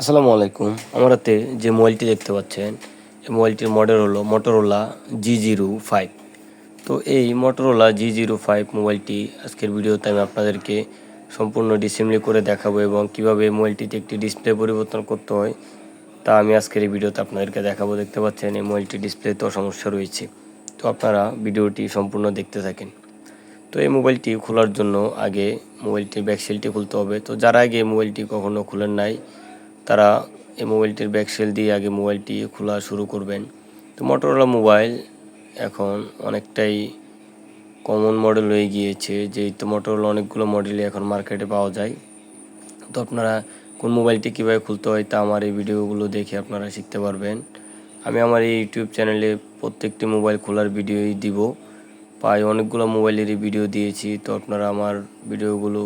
আসসালামু আলাইকুম। আমার হাতে যে মোবাইলটি দেখতে পাচ্ছেন, এই মোবাইলটির মডেল হলো Motorola G05। তো এই Motorola G05 মোবাইলটি আজকের ভিডিওতে আমি আপনাদেরকে সম্পূর্ণ ডিসেম্বলি করে দেখাবো এবং কিভাবে মোবাইলটিতে একটি ডিসপ্লে পরিবর্তন করতে হয় তা আমি আজকের এই ভিডিওতে আপনাদেরকে দেখাবো। দেখতে পাচ্ছেন এই মোবাইলটির ডিসপ্লেতেও সমস্যা রয়েছে। তো আপনারা ভিডিওটি সম্পূর্ণ দেখতে থাকেন। তো এই মোবাইলটি খোলার জন্য আগে মোবাইলটির ব্যাকসেলটি খুলতে হবে। তো যারা আগে মোবাইলটি কখনো খুলেন নাই তারা এই মোবাইলটির ব্যাকসেল দিয়ে আগে মোবাইলটি খোলা শুরু করবেন। তো Motorola মোবাইল এখন অনেকটাই কমন মডেল হয়ে গিয়েছে, যেহেতু Motorola অনেকগুলো মডেলই এখন মার্কেটে পাওয়া যায়। তো আপনারা কোন মোবাইলটি কীভাবে খুলতে হয় তা আমার এই ভিডিওগুলো দেখে আপনারা শিখতে পারবেন। আমি আমার এই ইউটিউব চ্যানেলে প্রত্যেকটি মোবাইল খোলার ভিডিওই দিব, প্রায় অনেকগুলো মোবাইলেরই ভিডিও দিয়েছি। তো আপনারা আমার ভিডিওগুলো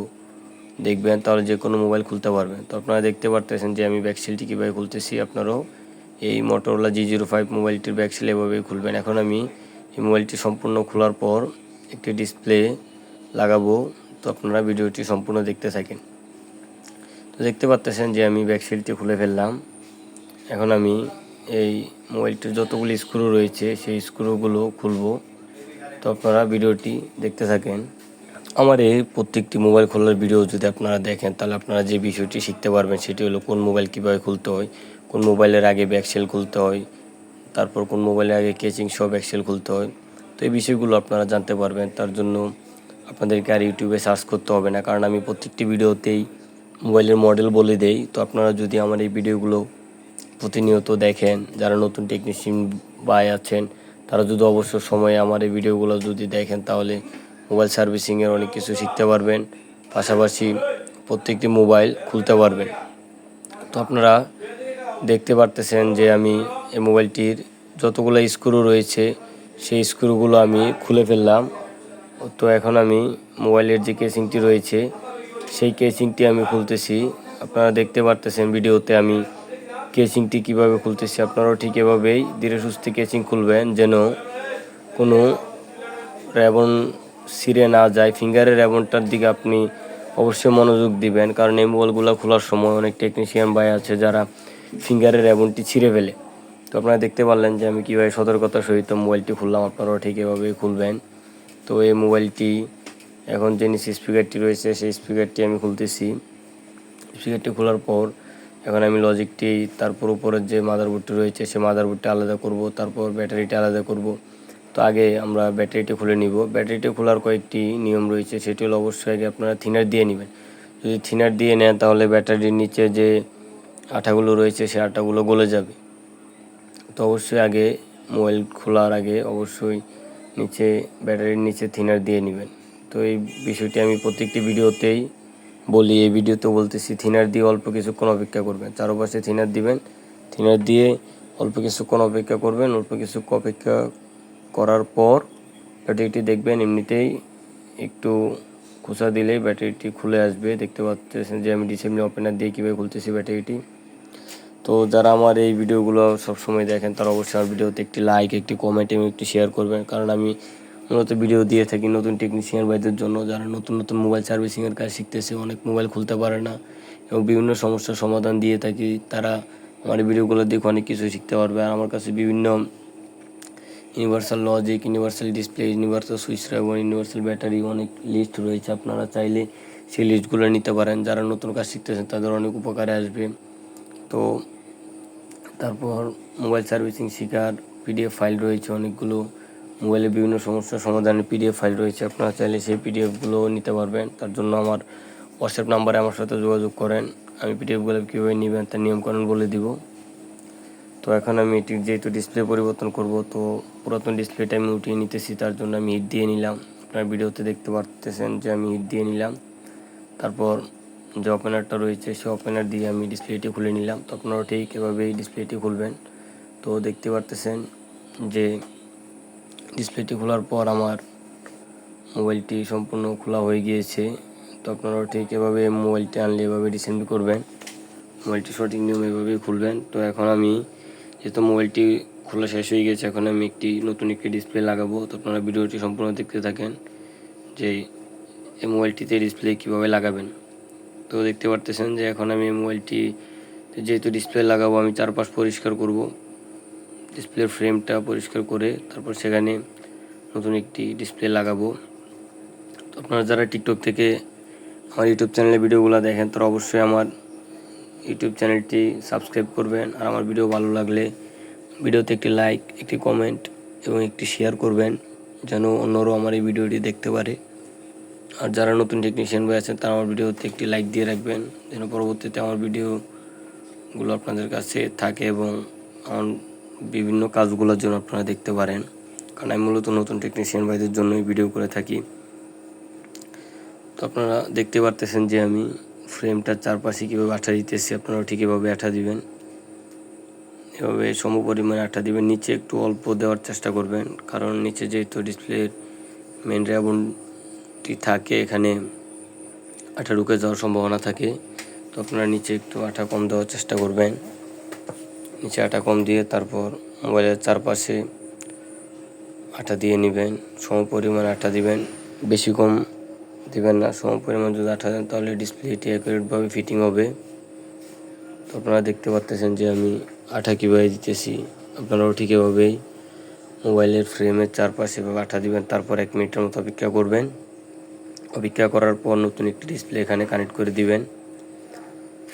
দেখবেন, তাহলে যে কোনো মোবাইল খুলতে পারবেন। তো আপনারা দেখতে পারতেছেন যে আমি ব্যাকসেলটি কীভাবে খুলতেছি। আপনারাও এই Motorola G05 মোবাইলটির ব্যাকসেল এভাবেই খুলবেন। এখন আমি এই মোবাইলটি সম্পূর্ণ খোলার পর একটি ডিসপ্লে লাগাবো। তো আপনারা ভিডিওটি সম্পূর্ণ দেখতে থাকেন। তো দেখতে পারতেছেন যে আমি ব্যাকসেলটি খুলে ফেললাম। এখন আমি এই মোবাইলটির যতগুলি স্ক্রু রয়েছে সেই স্ক্রুগুলো খুলব। তো আপনারা ভিডিওটি দেখতে থাকেন। আমার এই প্রত্যেকটি মোবাইল খোলার ভিডিও যদি আপনারা দেখেন, তাহলে আপনারা যে বিষয়টি শিখতে পারবেন সেটি হলো কোন মোবাইল কীভাবে খুলতে হয়, কোন মোবাইলের আগে ব্যাকসেল খুলতে হয়, তারপর কোন মোবাইলের আগে কেচিং সহ ব্যাকসেল খুলতে হয়। তো এই বিষয়গুলো আপনারা জানতে পারবেন। তার জন্য আপনাদেরকে আর ইউটিউবে সার্চ করতে হবে না, কারণ আমি প্রত্যেকটি ভিডিওতেই মোবাইলের মডেল বলে দেই। তো আপনারা যদি আমার এই ভিডিওগুলো প্রতিনিয়ত দেখেন, যারা নতুন টেকনিশিয়ান ভাই আছেন তারা যদি অবসর সময়ে আমার এই ভিডিওগুলো যদি দেখেন, তাহলে মোবাইল সার্ভিসিংয়ের অনেক কিছু শিখতে পারবেন, পাশাপাশি প্রত্যেকটি মোবাইল খুলতে পারবেন। তো আপনারা দেখতে পারতেছেন যে আমি এই মোবাইলটির যতগুলো স্ক্রু রয়েছে সেই স্ক্রুগুলো আমি খুলে ফেললাম। তো এখন আমি মোবাইলের যে কেসিংটি রয়েছে সেই কেসিংটি আমি খুলতেছি। আপনারা দেখতে পারতেছেন ভিডিওতে আমি কেসিংটি কীভাবে খুলতেছি। আপনারাও ঠিক এভাবেই ধীরে সুস্থে কেসিং খুলবেন, যেন কোনো র্যাবন ছিঁড়ে না যায়। ফিঙ্গারের র্যাবনটার দিকে আপনি অবশ্যই মনোযোগ দিবেন, কারণ এই মোবাইলগুলো খোলার সময় অনেক টেকনিশিয়ান ভাই আছে যারা ফিঙ্গারের র্যাবনটি ছিঁড়ে ফেলে। তো আপনারা দেখতে পারলেন যে আমি কীভাবে সতর্কতার সহিত মোবাইলটি খুললাম। আপনারাও ঠিক এভাবেই খুলবেন। তো এই মোবাইলটি এখন যে নিচে স্পিকারটি রয়েছে সেই স্পিকারটি আমি খুলতেছি। স্পিকারটি খোলার পর এখন আমি লজিকটি, তারপর উপরের যে মাদারবোর্ডটি রয়েছে সেই মাদারবোর্ডটি আলাদা করব, তারপর ব্যাটারিটি আলাদা করব। তো আগে আমরা ব্যাটারিটি খুলে নিব। ব্যাটারিটি খোলার কয়েকটি নিয়ম রয়েছে, সেটি হলো অবশ্যই আগে আপনারা থিনার দিয়ে নেবেন। যদি থিনার দিয়ে নেন তাহলে ব্যাটারির নিচে যে আঠাগুলো রয়েছে সেই আঠাগুলো গলে যাবে। তো অবশ্যই আগে মোবাইল খোলার আগে অবশ্যই নিচে ব্যাটারির নিচে থিনার দিয়ে নেবেন। তো এই বিষয়টি আমি প্রত্যেকটি ভিডিওতেই বলি, এই ভিডিওতে বলতেছি। থিনার দিয়ে অল্প কিছুক্ষণ অপেক্ষা করবেন, চারপাশে থিনার দিবেন। থিনার দিয়ে অল্প কিছুক্ষণ অপেক্ষা করবেন। অল্প কিছুক্ষণ অপেক্ষা করার পর ব্যাটারিটি দেখবেন এমনিতেই একটু খোঁচা দিলেই ব্যাটারিটি খুলে আসবে। দেখতে পাচ্ছেন যে আমি ডিসেম্বলি ওপেনার দিয়ে কীভাবে খুলতেছি ব্যাটারিটি। তো যারা আমার এই ভিডিওগুলো সবসময় দেখেন তারা অবশ্যই আমার ভিডিওতে একটি লাইক, একটি কমেন্ট এবং একটি শেয়ার করবেন, কারণ আমি মূলত ভিডিও দিয়ে থাকি নতুন টেকনিশিয়ান ভাইদের জন্য, যারা নতুন নতুন মোবাইল সার্ভিসিংয়ের কাজ শিখতেছে, অনেক মোবাইল খুলতে পারে না এবং বিভিন্ন সমস্যার সমাধান দিয়ে থাকি। তারা আমার ভিডিওগুলো দেখে অনেক কিছু শিখতে পারবে। আর আমার কাছে বিভিন্ন universal logic, universal display, universal switch এবং ইউনিভার্সাল ব্যাটারি অনেক লিস্ট রয়েছে। আপনারা চাইলে সেই লিস্টগুলো নিতে পারেন। যারা নতুন কাজ শিখতেছেন তাদের অনেক উপকারে আসবে। তো তারপর মোবাইল সার্ভিসিং শেখার পিডিএফ ফাইল রয়েছে অনেকগুলো। মোবাইলে বিভিন্ন সমস্যার সমাধানের পিডিএফ ফাইল রয়েছে, আপনারা চাইলে সেই পিডিএফগুলো নিতে পারবেন। তার জন্য আমার হোয়াটসঅ্যাপ নাম্বারে আমার সাথে যোগাযোগ করেন। আমি পিডিএফগুলো কীভাবে নেবেন তার নিয়মকানুন বলে দিব। তো এখন আমি এটির যেহেতু ডিসপ্লে পরিবর্তন করব, তো পুরাতন ডিসপ্লেটা আমি উঠিয়ে নিতেছি। তার জন্য আমি হিট দিয়ে নিলাম। আপনার ভিডিওতে দেখতে পারতেছেন যে আমি হিট দিয়ে নিলাম। তারপর যে ওপেনারটা রয়েছে সেই ওপেনার দিয়ে আমি ডিসপ্লেটি খুলে নিলাম। তো আপনারাও ঠিক এভাবেই ডিসপ্লেটি খুলবেন। তো দেখতে পারতেছেন যে ডিসপ্লেটি খোলার পর আমার মোবাইলটি সম্পূর্ণ খোলা হয়ে গিয়েছে। তো আপনারাও ঠিক এভাবে মোবাইলটি আনলে এভাবে ডিসেম্বল করবেন, মোবাইলটি সঠিক নিয়ম এভাবেই খুলবেন। তো এখন আমি যেহেতু মোবাইলটি খোলা শেষ হয়ে গেছে, এখন আমি নতুন একটি ডিসপ্লে লাগাবো। তো আপনারা ভিডিওটি সম্পূর্ণ দেখতে থাকেন যে এই মোবাইলটিতে ডিসপ্লে কীভাবে লাগাবেন। তো দেখতে পারতেছেন যে এখন আমি মোবাইলটি তো যেহেতু ডিসপ্লে লাগাবো আমি চারপাশ পরিষ্কার করব, ডিসপ্লের ফ্রেমটা পরিষ্কার করে তারপর সেখানে নতুন একটি ডিসপ্লে লাগাবো। তো আপনারা যারা টিকটক থেকে আমার ইউটিউব চ্যানেলে ভিডিওগুলো দেখেন তারা অবশ্যই আমার ইউটিউব চ্যানেলটি সাবস্ক্রাইব করবেন, আর আমার ভিডিও ভালো লাগলে ভিডিওতে একটি লাইক, একটি কমেন্ট এবং একটি শেয়ার করবেন, যেন অন্যরাও আমার এই ভিডিওটি দেখতে পারে। আর যারা নতুন টেকনিশিয়ান ভাই আছেন তারা আমার ভিডিওতে একটি লাইক দিয়ে রাখবেন, যেন পরবর্তীতে আমার ভিডিওগুলো আপনাদের কাছে থাকে এবং আমার বিভিন্ন কাজগুলোর জন্য আপনারা দেখতে পারেন, কারণ আমি মূলত নতুন টেকনিশিয়ান ভাইদের জন্যই ভিডিও করে থাকি। তো আপনারা দেখতে পারতেছেন যে আমি ফ্রেমটার চারপাশে কীভাবে আঠা দিতেছি, আপনারাও ঠিক এভাবে আঠা দিবেন, এভাবে সম পরিমাণে আঠা দিবেন। নিচে একটু অল্প দেওয়ার চেষ্টা করবেন, কারণ নিচে যেহেতু ডিসপ্লের মেন রেবনটি থাকে এখানে আঠা ঢুকে যাওয়ার সম্ভাবনা থাকে। তো আপনারা নিচে একটু আঠা কম দেওয়ার চেষ্টা করবেন, নিচে আঠা কম দিয়ে তারপর মোবাইলের চারপাশে আঠা দিয়ে নেবেন, সম পরিমাণে আঠা দিবেন, বেশি কম দেবেন না। সম পরিমাণ যদি আঠা দেন তাহলে ডিসপ্লেটি অ্যাকুরেটভাবে ফিটিং হবে। তো আপনারা দেখতে পাচ্ছেন যে আমি আঠা কীভাবে দিতেছি, আপনারাও ঠিক এভাবেই মোবাইলের ফ্রেমের চারপাশে এভাবে আঠা দিবেন, তারপর 1 মিনিটের মতো অপেক্ষা করবেন। অপেক্ষা করার পর নতুন একটি ডিসপ্লে এখানে কানেক্ট করে দিবেন।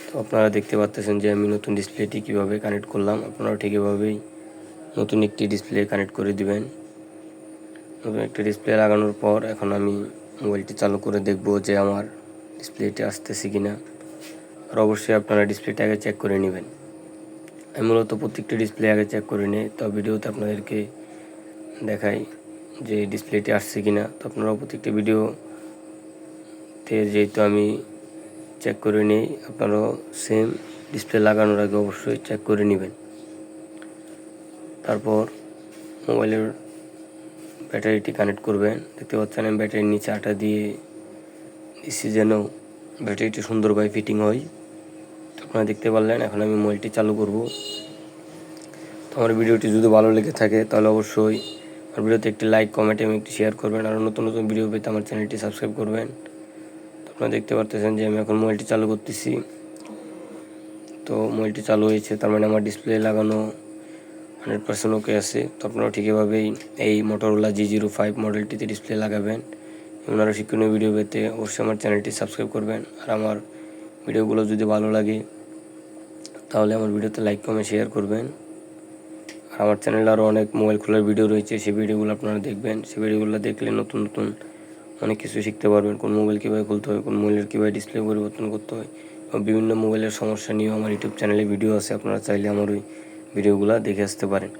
তো আপনারা দেখতে পাচ্ছেন যে আমি নতুন ডিসপ্লেটি কীভাবে কানেক্ট করলাম, আপনারাও ঠিক এভাবেই নতুন একটি ডিসপ্লে কানেক্ট করে দিবেন। নতুন একটি ডিসপ্লে লাগানোর পর এখন আমি মোবাইলটি চালু করে দেখব যে আমার ডিসপ্লেটি আসতেছে কিনা। আর অবশ্যই আপনারা ডিসপ্লেটা আগে চেক করে নেবেন। আমি মূলত প্রত্যেকটি ডিসপ্লে আগে চেক করে নিই, তো ভিডিওতে আপনাদেরকে দেখাই যে ডিসপ্লেটি আসছে কিনা। তো আপনারাও প্রত্যেকটি ভিডিওতে যেহেতু আমি চেক করে নিই, আপনারাও সেম ডিসপ্লে লাগানোর আগে অবশ্যই চেক করে নেবেন। তারপর মোবাইলের ব্যাটারিটি কানেক্ট করবেন। দেখতে পাচ্ছেন আমি ব্যাটারির নিচে আঠা দিয়ে দিচ্ছি যেন ব্যাটারিটি সুন্দরভাবে ফিটিং হয়। তো আপনারা দেখতে পারলেন। এখন আমি মোবাইলটি চালু করব। তো আমার ভিডিওটি যদি ভালো লেগে থাকে তাহলে অবশ্যই আমার ভিডিওতে একটি লাইক, কমেন্ট এবং একটি শেয়ার করবেন, আর নতুন নতুন ভিডিও পেতে আমার চ্যানেলটি সাবস্ক্রাইব করবেন। তো আপনারা দেখতে পারতেছেন যে আমি এখন মোবাইলটি চালু করতেছি। তো মোবাইলটি চালু হয়েছে, তার মানে আমার ডিসপ্লে লাগানো 100% ওকে আছে। তো আপনারাও ঠিক এভাবেই এই মোটরোলা G05 মডেলটিতে ডিসপ্লে লাগাবেন। এবং আরও শিক্ষণীয় ভিডিও পেতে অবশ্যই আমার চ্যানেলটি সাবস্ক্রাইব করবেন। আর আমার ভিডিওগুলো যদি ভালো লাগে তাহলে আমার ভিডিওতে লাইক, কমেন্ট, শেয়ার করবেন। আর আমার চ্যানেলে আরও অনেক মোবাইল খোলার ভিডিও রয়েছে, সেই ভিডিওগুলো আপনারা দেখবেন। সেই ভিডিওগুলো দেখলে নতুন নতুন অনেক কিছু শিখতে পারবেন। কোন মোবাইল কীভাবে খুলতে হয়, কোন মোবাইলের কীভাবে ডিসপ্লে পরিবর্তন করতে হয়, এবং বিভিন্ন মোবাইলের সমস্যা নিয়েও আমার ইউটিউব চ্যানেলে ভিডিও আছে, আপনারা চাইলে আমার ওই ভিডিওগুলো দেখে আসতে পারেন।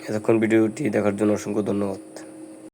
এতক্ষণ ভিডিওটি দেখার জন্য অসংখ্য ধন্যবাদ।